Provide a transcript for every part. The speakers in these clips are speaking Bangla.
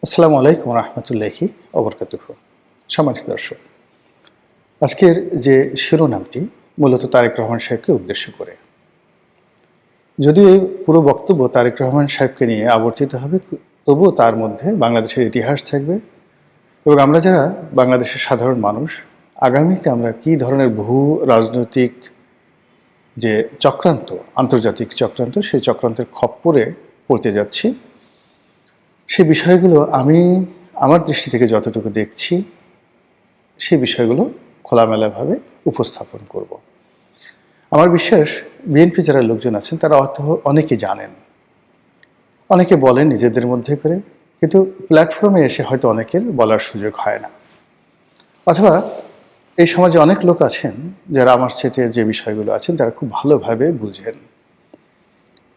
আসসালামু আলাইকুম রহমতুল্লাহি ওবরকাতুহু। সম্মানিত দর্শক, আজকের যে শিরোনামটি মূলত তারেক রহমান সাহেবকে উদ্দেশ্য করে। যদিও এই পুরো বক্তব্য তারেক রহমান সাহেবকে নিয়ে আবর্তিত হবে, তবুও তার মধ্যে বাংলাদেশের ইতিহাস থাকবে এবং আমরা যারা বাংলাদেশের সাধারণ মানুষ, আগামীতে আমরা কী ধরনের বহু রাজনৈতিক যে চক্রান্ত, আন্তর্জাতিক চক্রান্ত, সেই চক্রান্তের খপ্পরে পড়তে যাচ্ছি, সেই বিষয়গুলো আমি আমার দৃষ্টি থেকে যতটুকু দেখছি, সেই বিষয়গুলো খোলামেলাভাবে উপস্থাপন করব। আমার বিশ্বাস বিএনপি যারা লোকজন আছেন তারা হয়তো অনেকে জানেন, অনেকে বলেন নিজেদের মধ্যে করে, কিন্তু প্ল্যাটফর্মে এসে হয়তো অনেকের বলার সুযোগ হয় না। অথবা এই সমাজে অনেক লোক আছেন যারা আমার সেটে যে বিষয়গুলো আছেন তারা খুব ভালোভাবে বুঝেন,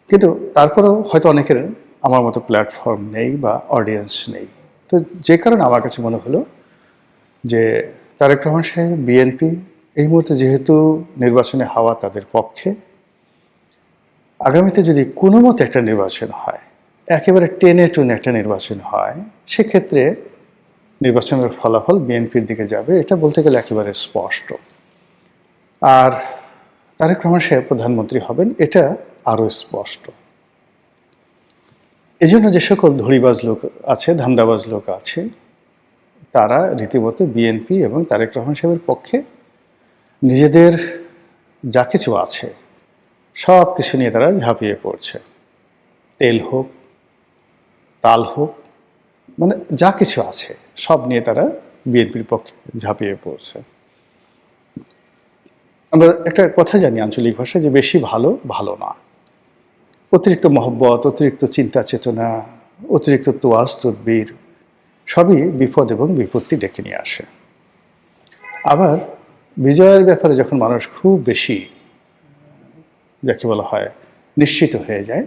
কিন্তু তারপরেও হয়তো অনেকের আমার মতো প্ল্যাটফর্ম নেই বা অডিয়েন্স নেই। তো যে কারণে আমার কাছে মনে হলো যে তারেক রহমান সাহেব, বিএনপি এই মুহূর্তে যেহেতু নির্বাচনে হাওয়া তাদের পক্ষে, আগামীতে যদি কোনো মতে একটা নির্বাচন হয়, একেবারে টেনে টুনে একটা নির্বাচন হয়, সেক্ষেত্রে নির্বাচনের ফলাফল বিএনপির দিকে যাবে, এটা বলতে গেলে একেবারে স্পষ্ট। আর তারেক রহমান সাহেব প্রধানমন্ত্রী হবেন, এটা আরও স্পষ্ট। এই জন্য যে সকল ধড়িবাজ লোক আছে, ধান্দাবাজ লোক আছে, তারা রীতিমতো বিএনপি এবং তারেক রহমান সাহেবের পক্ষে নিজেদের যা কিছু আছে সব কিছু নিয়ে তারা ঝাঁপিয়ে পড়ছে। তেল হোক, তাল হোক, মানে যা কিছু আছে সব নিয়ে তারা বিএনপির পক্ষে ঝাঁপিয়ে পড়ছে। আমরা একটা কথা জানি আঞ্চলিক ভাষায় যে বেশি ভালো ভালো না। অতিরিক্ত মহব্বত, অতিরিক্ত চিন্তা চেতনা, অতিরিক্ত তোয়াজ তদবির সবই বিপদ এবং বিপত্তি ডেকে নিয়ে আসে। আবার বিজয়ের ব্যাপারে যখন মানুষ খুব বেশি, যাকে বলা হয়, নিশ্চিত হয়ে যায়,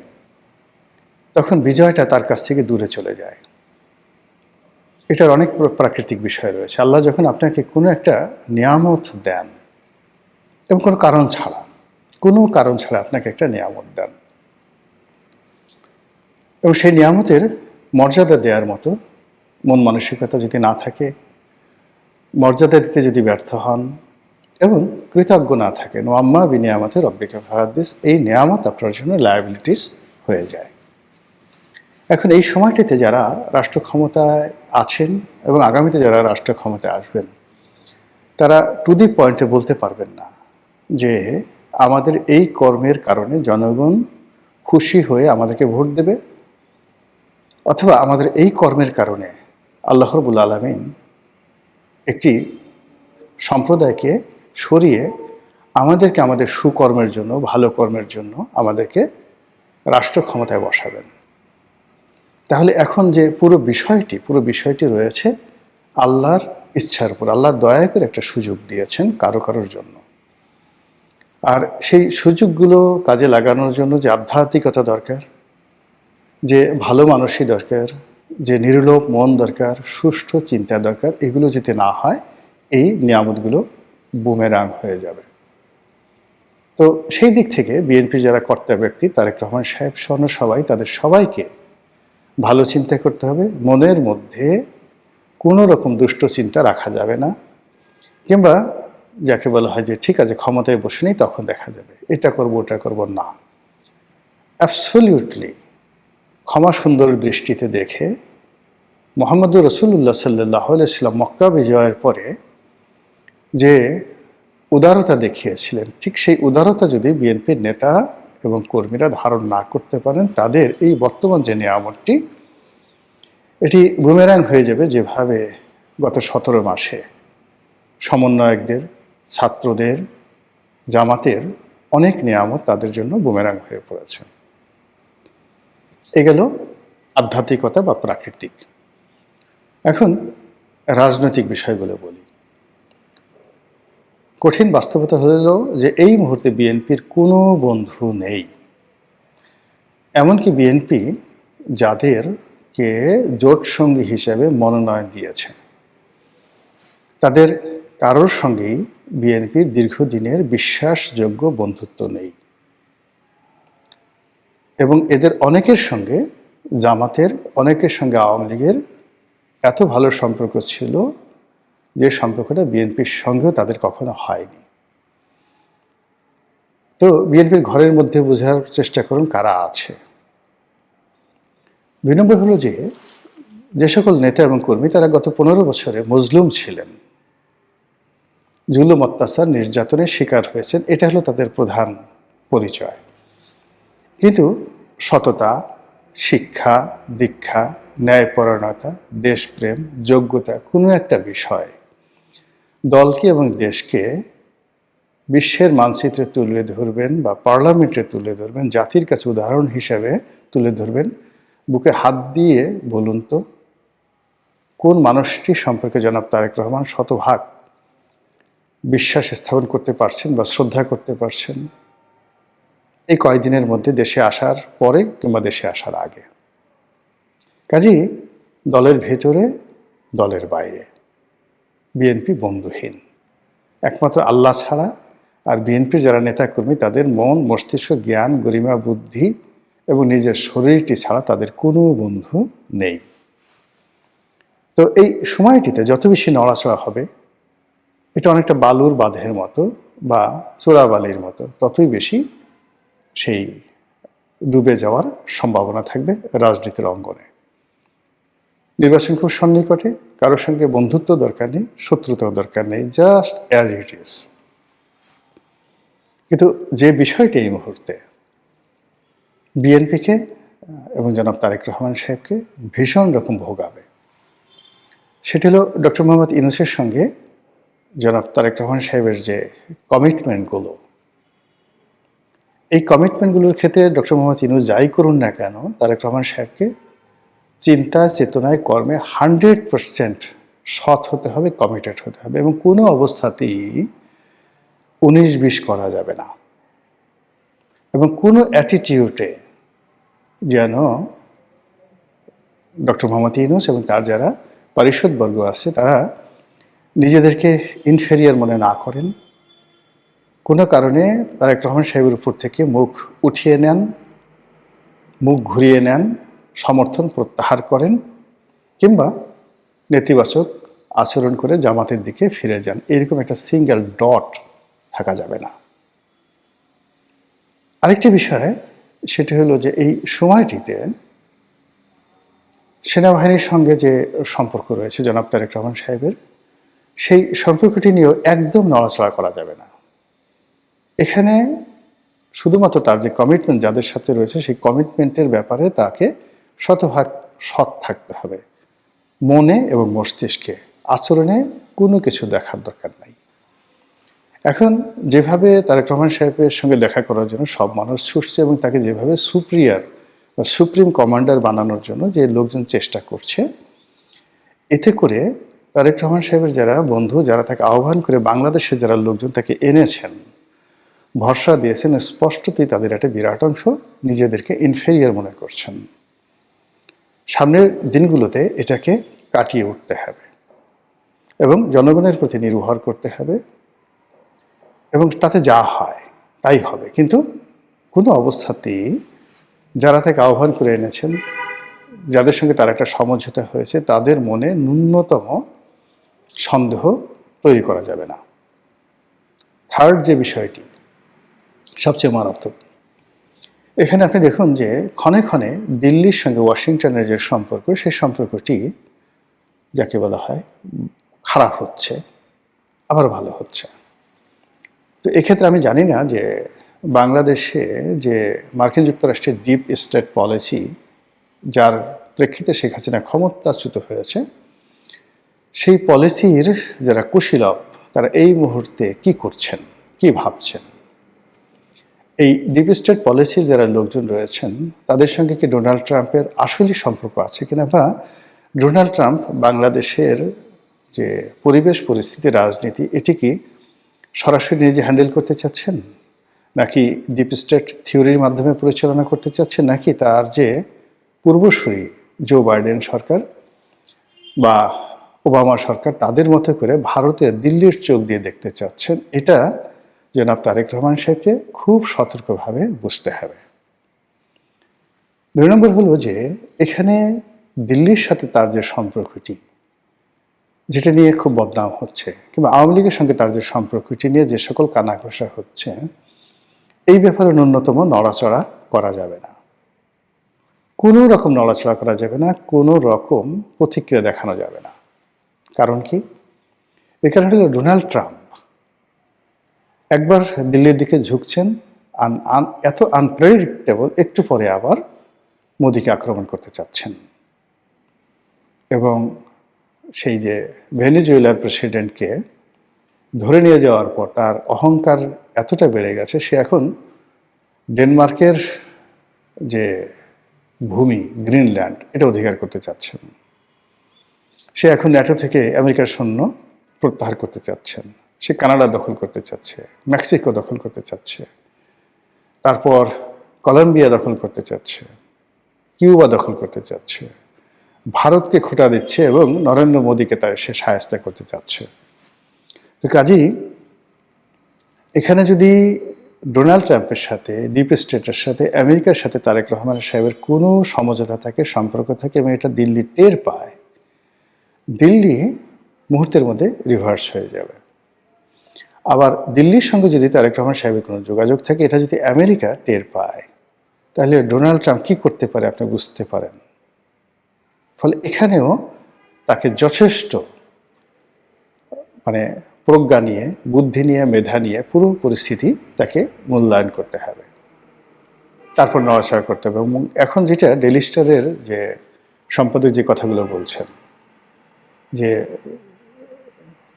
তখন বিজয়টা তার কাছ থেকে দূরে চলে যায়। এটার অনেক প্রাকৃতিক বিষয় রয়েছে। আল্লাহ যখন আপনাকে কোনো একটা নিয়ামত দেন এবং কোনো কারণ ছাড়া আপনাকে একটা নিয়ামত দেন, এবং সেই নিয়ামতের মর্যাদা দেওয়ার মতো মন মানসিকতা যদি না থাকে, মর্যাদা দিতে যদি ব্যর্থ হন এবং কৃতজ্ঞ না থাকেন, ও আম্মা বিনিয়ামতে রব্বিকা ফাহাদ্দিস, এই নিয়ামত আপনার জন্য লায়াবিলিটিস হয়ে যায়। এখন এই সময়টিতে যারা রাষ্ট্র ক্ষমতায় আছেন এবং আগামীতে যারা রাষ্ট্র ক্ষমতায় আসবেন, তারা টু দি পয়েন্টে বলতে পারবেন না যে আমাদের এই কর্মের কারণে জনগণ খুশি হয়ে আমাদেরকে ভোট দেবে, অথবা আমাদের এই কর্মের কারণে আল্লাহ রাব্বুল আলামিন একটি সম্প্রদায়কে সরিয়ে আমাদেরকে আমাদের সুকর্মের জন্য, ভালো কর্মের জন্য আমাদেরকে রাষ্ট্র ক্ষমতায় বসাবেন। তাহলে এখন যে পুরো বিষয়টি রয়েছে আল্লাহর ইচ্ছার উপর। আল্লাহ দয়া করে একটা সুযোগ দিয়েছেন কারোর জন্য, আর সেই সুযোগগুলো কাজে লাগানোর জন্য যে আধ্যাত্মিকতা দরকার, যে ভালো মানুষই দরকার, যে নির্লোভ মন দরকার, সুষ্ঠু চিন্তা দরকার, এগুলো যদি না হয় এই নিয়ামতগুলো বুমেরাং হয়ে যাবে। তো সেই দিক থেকে বিএনপি যারা কর্তা ব্যক্তি, তারেক রহমান সাহেব সহ সবাই, তাদের সবাইকে ভালো চিন্তা করতে হবে। মনের মধ্যে কোনো রকম দুষ্ট চিন্তা রাখা যাবে না, কিংবা যাকে বলা হয় যে ঠিক আছে ক্ষমতায় বসে নেই তখন দেখা যাবে, এটা করব ওটা করব না। অ্যাবসলিউটলি ক্ষমা সুন্দর দৃষ্টিতে দেখে মুহাম্মদুর রাসূলুল্লাহ সাল্লাল্লাহু আলাইহি ওয়াসাল্লাম মক্কা বিজয়ের পরে যে উদারতা দেখিয়েছিলেন, ঠিক সেই উদারতা যদি বিএনপির নেতা এবং কর্মীরা ধারণ না করতে পারেন, তাদের এই বর্তমান যে নিয়ামতটি, এটি বুমেরাং হয়ে যাবে, যেভাবে গত 17 মাসে সমন্বয়কদের, ছাত্রদের, জামাতের অনেক নিয়ামত তাদের জন্য বুমেরাং হয়ে পড়েছে। এ গেল আধ্যাত্মিকতা বা প্রাকৃতিক। এখন রাজনৈতিক বিষয়গুলো বলি। কঠিন বাস্তবতা হলো যে এই মুহূর্তে বিএনপির কোনো বন্ধু নেই। এমনকি বিএনপি যাদেরকে জোট সঙ্গী হিসেবে মনোনয়ন দিয়েছে, তাদের কারোর সঙ্গেই বিএনপির দীর্ঘদিনের বিশ্বাসযোগ্য বন্ধুত্ব নেই, এবং এদের অনেকের সঙ্গে জামাতের, অনেকের সঙ্গে আওয়ামী লীগের এত ভালো সম্পর্ক ছিল যে সম্পর্কটা বিএনপির সঙ্গেও তাদের কখনো হয়নি। তো বিএনপির ঘরের মধ্যে বোঝার চেষ্টা করুন কারা আছে। ২ নম্বর হলো যে সকল নেতা এবং কর্মী তারা গত ১৫ বছরে মজলুম ছিলেন, জুলুম, অত্যাচার, নির্যাতনের শিকার হয়েছেন, এটা হলো তাদের প্রধান পরিচয়। কিন্তু সততা, শিক্ষা, দীক্ষা, ন্যায়পরায়ণতা, দেশপ্রেম, যোগ্যতা কোনো একটা বিষয় দলকে এবং দেশকে বিশ্বের মানচিত্রে তুলে ধরবেন বা পার্লামেন্টে তুলে ধরবেন, জাতির কাছে উদাহরণ হিসেবে তুলে ধরবেন, বুকে হাত দিয়ে বলুন তো কোন মানুষটি সম্পর্কে জনাব তারেক রহমান শতভাগ বিশ্বাস স্থাপন করতে পারছেন বা শ্রদ্ধা করতে পারছেন এই কয়েকদিনের মধ্যে দেশে আসার পরে কিংবা দেশে আসার আগে। কাজেই দলের ভেতরে, দলের বাইরে বিএনপি বন্ধুহীন। একমাত্র আল্লাহ ছাড়া আর বিএনপির যারা নেতাকর্মী তাদের মন, মস্তিষ্ক, জ্ঞান, গরিমা, বুদ্ধি এবং নিজের শরীরটি ছাড়া তাদের কোনো বন্ধু নেই। তো এই সময়টিতে যত বেশি নড়াচড়া হবে, এটা অনেকটা বালুর বাঁধের মতো বা চোরাবালির মতো, ততই বেশি সেই ডুবে যাওয়ার সম্ভাবনা থাকবে রাজনীতির অঙ্গনে। নির্বাচন খুব সন্নিকটে, কারোর সঙ্গে বন্ধুত্ব দরকার নেই, শত্রুতাও দরকার নেই, জাস্ট অ্যাজ ইট ইজ। কিন্তু যে বিষয়টি এই মুহূর্তে বিএনপিকে এবং জনাব তারেক রহমান সাহেবকে ভীষণ রকম ভোগাবে, সেটি হলো ডক্টর মোহাম্মদ ইউনূসের সঙ্গে জনাব তারেক রহমান সাহেবের যে কমিটমেন্টগুলো, এই কমিটমেন্টগুলোর ক্ষেত্রে ডক্টর মোহাম্মদ ইউনূস যাই করুন না কেন, তারেক রহমান সাহেবকে চিন্তা, চেতনায়, কর্মে 100% সৎ হতে হবে, কমিটেড হতে হবে এবং কোনো অবস্থাতেই 19-20 করা যাবে না এবং কোনো অ্যাটিটিউডে যেন ডক্টর মোহাম্মদ ইউনূস এবং তার যারা পারিষদবর্গ আছে তারা নিজেদেরকে ইনফেরিয়ার মনে না করেন, কোনো কারণে তারেক রহমান সাহেবের উপর থেকে মুখ উঠিয়ে নেন, মুখ ঘুরিয়ে নেন, সমর্থন প্রত্যাহার করেন কিংবা নেতিবাচক আচরণ করে জামাতের দিকে ফিরে যান, এরকম একটা সিঙ্গেল ডট থাকা যাবে না। আরেকটি বিষয় সেটি হলো যে এই সময়টিতে সেনাবাহিনীর সঙ্গে যে সম্পর্ক রয়েছে জনাব তারেক রহমান সাহেবের, সেই সম্পর্কটি নিয়েও একদম নড়াচড়া করা যাবে না। এখানে শুধুমাত্র তার যে কমিটমেন্ট যাদের সাথে রয়েছে সেই কমিটমেন্টের ব্যাপারে তাকে শতভাগ সৎ থাকতে হবে, মনে এবং মস্তিষ্কে, আচরণে কোনো কিছু দেখার দরকার নাই। এখন যেভাবে তারেক রহমান সাহেবের সঙ্গে দেখা করার জন্য সব মানুষ ছুটছে এবং তাকে যেভাবে সুপ্রিয়ার বা সুপ্রিম কমান্ডার বানানোর জন্য যে লোকজন চেষ্টা করছে, এতে করে তারেক রহমান সাহেবের যারা বন্ধু, যারা তাকে আহ্বান করে বাংলাদেশে যারা লোকজন তাকে এনেছেন, ভরসা দিয়েছেন, স্পষ্টতই তাদের একটা বিরাট অংশ নিজেদেরকে ইনফেরিয়ার মনে করছেন। সামনের দিনগুলোতে এটাকে কাটিয়ে উঠতে হবে এবং জনগণের প্রতি নির্ভর করতে হবে এবং তাতে যা হয় তাই হবে। কিন্তু কোনো অবস্থাতেই যারা তাকে আহ্বান করে এনেছেন, যাদের সঙ্গে তার একটা সমঝোতা হয়েছে, তাদের মনে ন্যূনতম সন্দেহ তৈরি করা যাবে না। থার্ড যে বিষয়টি সবচেয়ে মারাত্মক, এখানে আপনি দেখুন যে ক্ষণে ক্ষণে দিল্লির সঙ্গে ওয়াশিংটনের যে সম্পর্ক, সেই সম্পর্কটি যাকে বলা হয় খারাপ হচ্ছে, আবার ভালো হচ্ছে। তো এক্ষেত্রে আমি জানি না যে বাংলাদেশে যে মার্কিন যুক্তরাষ্ট্রের ডিপ স্টেট পলিসি, যার প্রেক্ষিতে শেখ হাসিনা ক্ষমতাচ্যুত হয়েছে, সেই পলিসির যারা কুশীলব তারা এই মুহূর্তে কি করছেন, কি ভাবছেন। এই ডিপ স্টেট পলিসির যারা লোকজন রয়েছেন তাদের সঙ্গে কি ডোনাল্ড ট্রাম্পের আসলেই সম্পর্ক আছে কিনা, বা ডোনাল্ড ট্রাম্প বাংলাদেশের যে পরিবেশ, পরিস্থিতি, রাজনীতি, এটি কি সরাসরি নিজে হ্যান্ডেল করতে চাচ্ছেন, নাকি ডিপ স্টেট থিওরির মাধ্যমে পরিচালনা করতে চাচ্ছেন, নাকি তার যে পূর্বসূরি জো বাইডেন সরকার বা ওবামা সরকার তাদের মতো করে ভারতের দিল্লির চোখ দিয়ে দেখতে চাচ্ছেন, এটা জনাব তারেক রহমান সাহেবকে খুব সতর্কভাবে বুঝতে হবে। 2 নম্বর হলো যে এখানে দিল্লির সাথে তার যে সম্পর্কটি, যেটা নিয়ে খুব বদনাম হচ্ছে, কিংবা আওয়ামী লীগের সঙ্গে তার যে সম্পর্কটি নিয়ে যে সকল কানাঘোষা হচ্ছে, এই ব্যাপারে ন্যূনতম নড়াচড়া করা যাবে না, কোনো রকম নড়াচড়া করা যাবে না, কোনো রকম প্রতিক্রিয়া দেখানো যাবে না। কারণ কি? এই কারণে হলো ডোনাল্ড ট্রাম্প একবার দিল্লির দিকে ঝুঁকছেন, এত আনপ্রেডিক্টেবল, একটু পরে আবার মোদিকে আক্রমণ করতে চাচ্ছেন। এবং সেই যে ভেনেজুয়েলার প্রেসিডেন্টকে ধরে নিয়ে যাওয়ার পর তার অহংকার এতটা বেড়ে গেছে, সে এখন ডেনমার্কের যে ভূমি গ্রিনল্যান্ড এটা অধিকার করতে চাচ্ছেন। সে এখন ন্যাটো থেকে আমেরিকার সৈন্য প্রত্যাহার করতে চাচ্ছেন। সে কানাডা দখল করতে চাচ্ছে, মেক্সিকো দখল করতে চাচ্ছে, তারপর কলম্বিয়া দখল করতে চাচ্ছে, কিউবা দখল করতে চাচ্ছে, ভারতকে খোঁটা দিচ্ছে এবং নরেন্দ্র মোদীকে তাই সে সাহায্য করতে চাচ্ছে। তো কাজেই এখানে যদি ডোনাল্ড ট্রাম্পের সাথে, ডিপ স্টেটের সাথে, আমেরিকার সাথে তারেক রহমান সাহেবের কোনো সমঝোতা থাকে, সম্পর্ক থাকে এবং এটা দিল্লি টের পায়, দিল্লি মুহূর্তের মধ্যে রিভার্স হয়ে যাবে। আবার দিল্লির সঙ্গে যদি তারেক রহমান সাহেবের কোনো যোগাযোগ থাকে, এটা যদি আমেরিকা টের পায়, তাহলে ডোনাল্ড ট্রাম্প কী করতে পারে আপনি বুঝতে পারেন। ফলে এখানেও তাকে যথেষ্ট প্রজ্ঞা নিয়ে, বুদ্ধি নিয়ে, মেধা নিয়ে পুরো পরিস্থিতি তাকে মূল্যায়ন করতে হবে, তারপর নড়াচড়া করতে হবে। এবং এখন যেটা ডেইলি স্টারের যে সম্পাদক যে কথাগুলো বলছেন, যে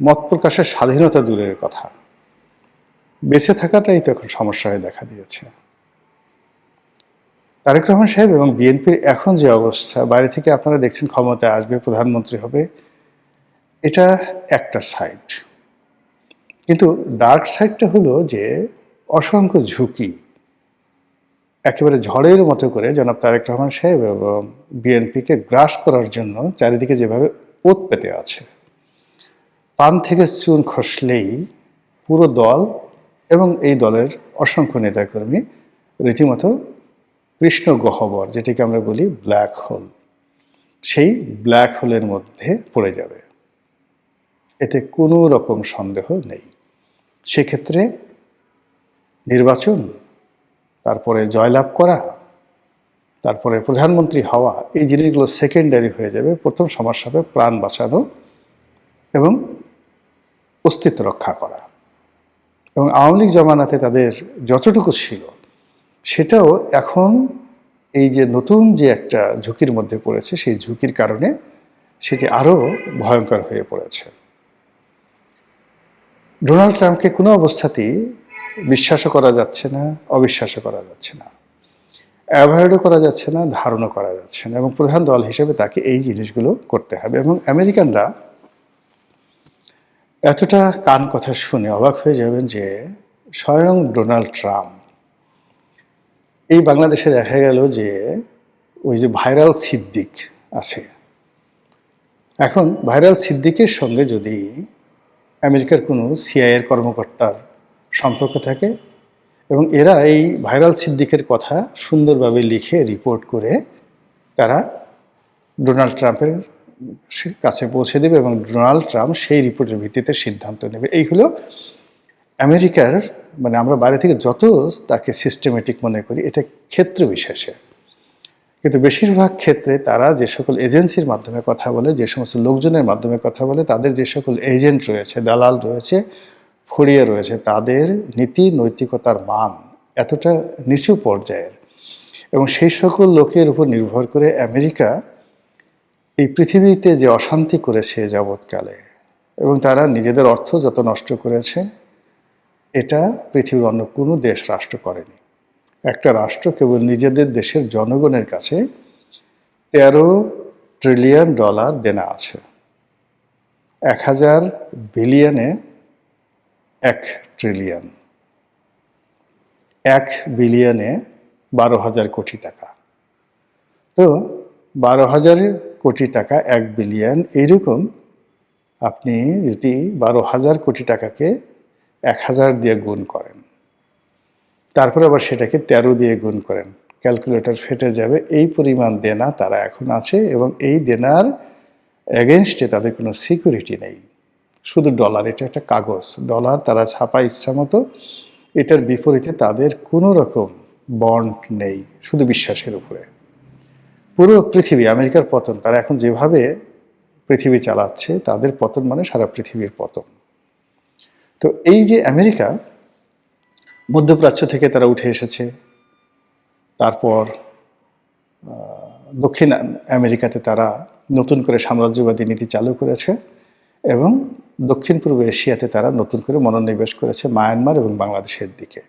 মত প্রকাশের স্বাধীনতা দূরের কথা, বেঁচে থাকাটাই তো এখন সমস্যা হয়ে দেখা দিয়েছে। তারেক রহমান সাহেব এবং বিএনপির এখন যে অবস্থা, বাইরে থেকে আপনারা দেখছেন ক্ষমতায় আসবে, প্রধানমন্ত্রী হবে, এটা একটা সাইড। কিন্তু ডার্ক সাইডটা হলো যে অসংখ্য ঝুঁকি একেবারে ঝড়ের মতো করে জনাব তারেক রহমান সাহেব এবং বিএনপিকে গ্রাস করার জন্য চারিদিকে যেভাবে ওত পেতে আছে, পান থেকে চুন খসলেই পুরো দল এবং এই দলের অসংখ্য নেতাকর্মী রীতিমতো কৃষ্ণ গহ্বর, যেটিকে আমরা বলি ব্ল্যাক হোল, সেই ব্ল্যাক হোলের মধ্যে পড়ে যাবে, এতে কোনো রকম সন্দেহ নেই। সেক্ষেত্রে নির্বাচন, তারপরে জয়লাভ করা, তারপরে প্রধানমন্ত্রী হওয়া, এই জিনিসগুলো সেকেন্ডারি হয়ে যাবে। প্রথম সমস্যা হবে প্রাণ বাঁচানো এবং অস্তিত্ব রক্ষা করা। এবং আওয়ামী লীগ জমানাতে তাদের যতটুকু ছিল সেটাও এখন এই যে নতুন যে একটা ঝুঁকির মধ্যে পড়েছে, সেই ঝুঁকির কারণে সেটি আরও ভয়ঙ্কর হয়ে পড়েছে। ডোনাল্ড ট্রাম্পকে কোনো অবস্থাতেই বিশ্বাসও করা যাচ্ছে না, অবিশ্বাসও করা যাচ্ছে না, অ্যাভয়েডও করা যাচ্ছে না, ধারণও করা যাচ্ছে না। এবং প্রধান দল হিসেবে তাকে এই জিনিসগুলো করতে হবে। এবং আমেরিকানরা এতটা কান কথা শুনে অবাক হয়ে যাবেন যে স্বয়ং ডোনাল্ড ট্রাম্প, এই বাংলাদেশে দেখা গেল যে ওই যে ভাইরাল সিদ্দিক আছে, এখন ভাইরাল সিদ্দিকের সঙ্গে যদি আমেরিকার কোনো সিআইএর কর্মকর্তার সম্পর্ক থাকে এবং এরা এই ভাইরাল সিদ্দিকের কথা সুন্দরভাবে লিখে রিপোর্ট করে তারা ডোনাল্ড ট্রাম্পের কাছে পৌঁছে দেবে এবং ডোনাল্ড ট্রাম্প সেই রিপোর্টের ভিত্তিতে সিদ্ধান্ত নেবে। এই হলো আমেরিকার, আমরা বাইরে থেকে যত তাকে সিস্টেমেটিক মনে করি, এটা ক্ষেত্র বিশেষে, কিন্তু বেশিরভাগ ক্ষেত্রে তারা যে সকল এজেন্সির মাধ্যমে কথা বলে, যে সমস্ত লোকজনের মাধ্যমে কথা বলে, তাদের যে সকল এজেন্ট রয়েছে, দালাল রয়েছে, ফড়িয়ে রয়েছে, তাদের নীতি নৈতিকতার মান এতটা নিচু পর্যায়ের, এবং সেই সকল লোকের উপর নির্ভর করে আমেরিকা এই পৃথিবীতে যে অশান্তি করেছে যাবৎকালে, এবং তারা নিজেদের অর্থ যত নষ্ট করেছে, এটা পৃথিবীর অন্য কোনো দেশ রাষ্ট্র করেনি। একটা রাষ্ট্র কেবল নিজেদের দেশের জনগণের কাছে $13 ট্রিলিয়ন দেনা আছে। 1000 বিলিয়নে 1 ট্রিলিয়ন, 1 বিলিয়নে 12,000 কোটি টাকা। তো 12,000 কোটি টাকা, 1 বিলিয়ন, এইরকম আপনি যদি 12,000 কোটি টাকাকে 1000 দিয়ে গুণ করেন, তারপরে আবার সেটাকে 13 দিয়ে গুণ করেন, ক্যালকুলেটর ফেটে যাবে। এই পরিমাণ দেনা তারা এখন আছে এবং এই দেনার এগেনস্টে তাদের কোনো সিকিউরিটি নেই, শুধু ডলার, এটা একটা কাগজ, ডলার তারা ছাপায় ইচ্ছা মতো, এটার বিপরীতে তাদের কোনো রকম বন্ড নেই, শুধু বিশ্বাসের উপরে। পুরো পৃথিবী, আমেরিকার পতন, তারা এখন যেভাবে পৃথিবী চালাচ্ছে, তাদের পতন মানে সারা পৃথিবীর পতন। তো এই যে আমেরিকা, মধ্যপ্রাচ্য থেকে তারা উঠে এসেছে, তারপর দক্ষিণ আমেরিকাতে তারা নতুন করে সাম্রাজ্যবাদী নীতি চালু করেছে, এবং দক্ষিণ পূর্ব এশিয়াতে তারা নতুন করে মনোনিবেশ করেছে মায়ানমার এবং বাংলাদেশের দিকে।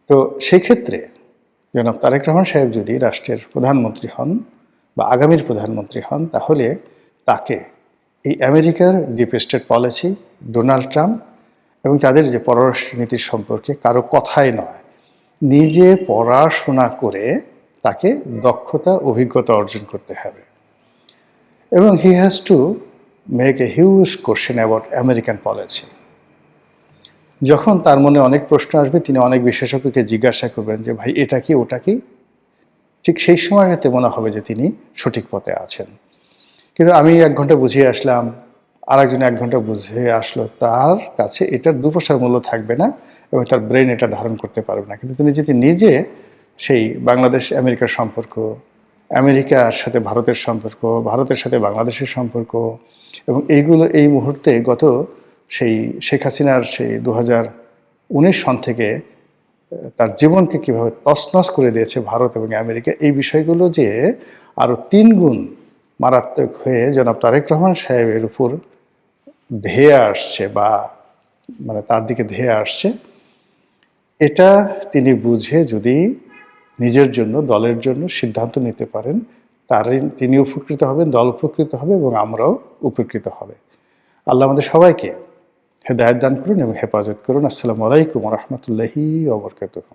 তো সেই ক্ষেত্রে জনাব তারেক রহমান সাহেব যদি রাষ্ট্রের প্রধানমন্ত্রী হন বা আগামীর প্রধানমন্ত্রী হন, তাহলে তাকে এই আমেরিকার deep state policy, Donald Trump এবং তাদের যে পররাষ্ট্রনীতির সম্পর্কে কারো কথাই নয়, নিজে পড়াশোনা করে তাকে দক্ষতা, অভিজ্ঞতা অর্জন করতে হবে। এবং he has to make a huge question about American policy. যখন তার মনে অনেক প্রশ্ন আসবে, তিনি অনেক বিশেষজ্ঞকে জিজ্ঞাসা করবেন যে ভাই এটা কি, ওটা কি, ঠিক সেই সময়টাতে মনে হবে যে তিনি সঠিক পথে আছেন। কিন্তু আমি 1 ঘন্টা বুঝিয়ে আসলাম, আরেকজন 1 ঘন্টা বুঝিয়ে আসলো, তার কাছে এটার 2 পয়সার মূল্য থাকবে না এবং তার ব্রেন এটা ধারণ করতে পারবে না। কিন্তু তিনি যদি নিজে সেই বাংলাদেশ আমেরিকার সম্পর্ক, আমেরিকার সাথে ভারতের সম্পর্ক, ভারতের সাথে বাংলাদেশের সম্পর্ক, এবং এইগুলো এই মুহূর্তে গত সেই শেখ হাসিনার সেই 2019 সন থেকে তার জীবনকে কীভাবে তছনছ করে দিয়েছে ভারত এবং আমেরিকা, এই বিষয়গুলো যে আরও 3 গুণ মারাত্মক হয়ে জনাব তারেক রহমান সাহেবের উপর ধেয়ে আসছে, বা মানে তার দিকে ধেয়ে আসছে, এটা তিনি বুঝে যদি নিজের জন্য, দলের জন্য সিদ্ধান্ত নিতে পারেন, তিনি উপকৃত হবেন, দল উপকৃত হবে এবং আমরাও উপকৃত হবে। আল্লাহ আমাদের সবাইকে হেদায়েত দান করুন এবং হেফাজত করুন। আসসালামু আলাইকুম ওয়া রাহমাতুল্লাহি ওয়া বারাকাতুহু।